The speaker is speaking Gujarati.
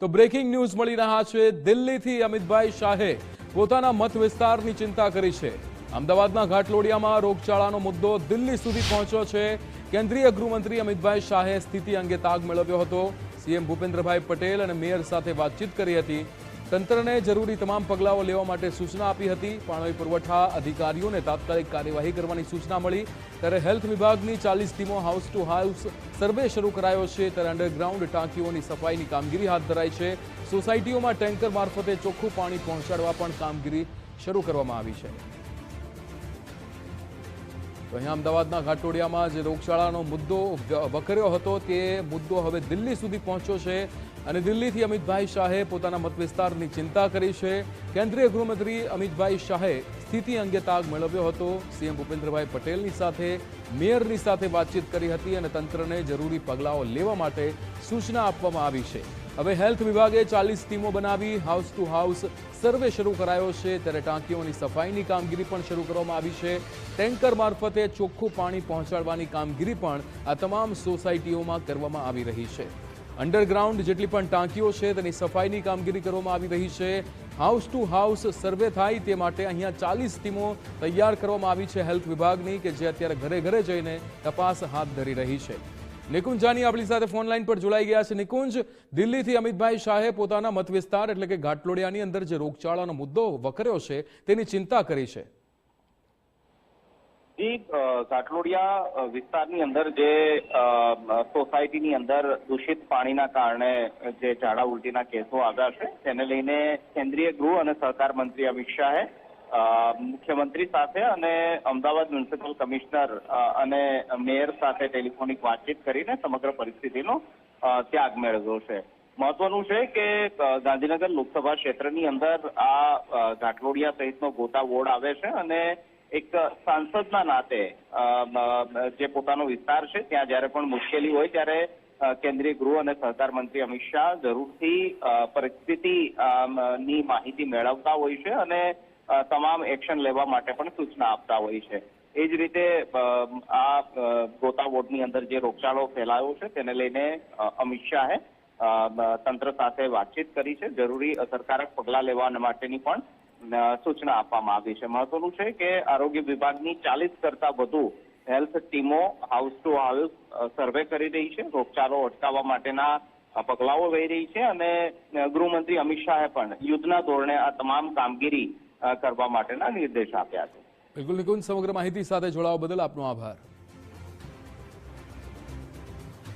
તો બ્રેકિંગ ન્યૂઝ મળી રહ્યા છે। દિલ્હીથી અમિતભાઈ શાહે પોતાના મત વિસ્તારની ચિંતા કરી છે। અમદાવાદના ઘાટલોડિયામાં રોગચાળાનો મુદ્દો દિલ્હી સુધી પહોંચ્યો છે। કેન્દ્રીય ગૃહમંત્રી અમિતભાઈ શાહે સ્થિતિ અંગે તાગ મેળવ્યો હતો। સીએમ ભૂપેન્દ્રભાઈ પટેલ અને મેયર સાથે વાતચીત કરી હતી। તંત્રને જરૂરી તમામ પગલાઓ લેવા માટે સૂચના આપી હતી। પાણી પુરવઠા અધિકારીઓને તાત્કાલિક કાર્યવાહી કરવાની સૂચના મળી। ત્યારે હેલ્થ વિભાગની 40 ટીમો હાઉસ ટુ હાઉસ સર્વે શરૂ કરાયો છે। ત્યારે અંડરગ્રાઉન્ડ ટાંકીઓની સફાઈની કામગીરી હાથ ધરાઈ છે। સોસાયટીઓમાં ટેન્કર મારફતે ચોખ્ખું પાણી પહોંચાડવા પણ કામગીરી શરૂ કરવામાં આવી છે। તો અહીંયા અમદાવાદના ઘાટલોડિયામાં જે રોગચાળાનો મુદ્દો વકર્યો હતો તે મુદ્દો હવે દિલ્હી સુધી પહોંચ્યો છે અને દિલ્હીથી અમિતભાઈ શાહે પોતાના મત વિસ્તારની ચિંતા કરી છે। કેન્દ્રીય ગૃહમંત્રી અમિતભાઈ શાહે સ્થિતિ અંગે તાગ મેળવ્યો હતો। સીએમ ભૂપેન્દ્રભાઈ પટેલની સાથે મેયરની સાથે વાતચીત કરી હતી અને તંત્રને જરૂરી પગલાઓ લેવા માટે સૂચના આપવામાં આવી છે। હવે હેલ્થ વિભાગે 40 ટીમો બનાવી હાઉસ ટુ હાઉસ સર્વે શરૂ કરાયો છે। ત્યારે ટાંકીઓની સફાઈની કામગીરી પણ શરૂ કરવામાં આવી છે। ટેન્કર મારફતે ચોખ્ખું પાણી પહોંચાડવાની કામગીરી પણ આ તમામ સોસાયટીઓમાં કરવામાં આવી રહી છે। અંડરગ્રાઉન્ડ જેટલી પણ ટાંકીઓ છે તેની સફાઈની કામગીરી કરવામાં આવી રહી છે। હાઉસ ટુ હાઉસ સર્વે થાય તે માટે અહીંયા 40 ટીમો તૈયાર કરવામાં આવી છે હેલ્થ વિભાગની, કે જે અત્યારે ઘરે ઘરે જઈને તપાસ હાથ ધરી રહી છે। નિકુંજ જાની આપણી સાથે ફોન લાઈન પર જોડાઈ ગયા છે। નિકુંજ, દિલ્હીથી અમિતભાઈ શાહે પોતાના મત વિસ્તાર એટલે કે ઘાટલોડિયાની અંદર જે રોગચાળાનો મુદ્દો વકર્યો છે તેની ચિંતા કરી છે। જી, ઘાટલોડિયા વિસ્તારની અંદર જે સોસાયટીની અંદર દૂષિત પાણીના કારણે જે ઝાડા ઉલટીના કેસો આવ્યા છે તેને લઈને કેન્દ્રીય ગૃહ અને સહકાર મંત્રી અમિત શાહે મુખ્યમંત્રી સાથે અને અમદાવાદ મ્યુનિસિપલ કમિશનર અને મેયર સાથે ટેલિફોનિક વાતચીત કરીને સમગ્ર પરિસ્થિતિનો ત્યાગ મેળવ્યો છે। મહત્વનું છે કે ગાંધીનગર લોકસભા ક્ષેત્રની અંદર આ ઘાટલોડિયા સહિતનો ગોતા વોર્ડ આવે છે અને એક સાંસદના નાતે જે પોતાનો વિસ્તાર છે ત્યાં જ્યારે પણ મુશ્કેલી હોય ત્યારે કેન્દ્રીય ગૃહ અને સહકાર મંત્રી અમિત શાહ જરૂરથી પરિસ્થિતિની માહિતી મેળવતા હોય છે અને તમામ એક્શન લેવા માટે પણ સૂચના આપતા હોય છે। એ જ રીતે આ ગોતા વોર્ડની અંદર જે રોગચાળો ફેલાયો છે તેને લઈને અમિત શાહે તંત્ર સાથે વાતચીત કરી છે। જરૂરી અસરકારક પગલાં લેવા માટેની પણ સૂચના આપવામાં આવી છે। મહત્વનું છે કે આરોગ્ય વિભાગની 40 કરતા વધુ હેલ્થ ટીમો હાઉસ ટુ હાઉસ સર્વે કરી રહી છે, રોગચાળો અટકાવવા માટેના પગલાઓ લઈ રહી છે અને ગૃહમંત્રી અમિત શાહે પણ યુદ્ધના ધોરણે આ તમામ કામગીરી કરવા માટેના નિર્દેશ આપ્યા છે। બિલકુલ નિકુંજ, સમગ્ર માહિતી સાથે જોડાવા બદલ આપનો આભાર।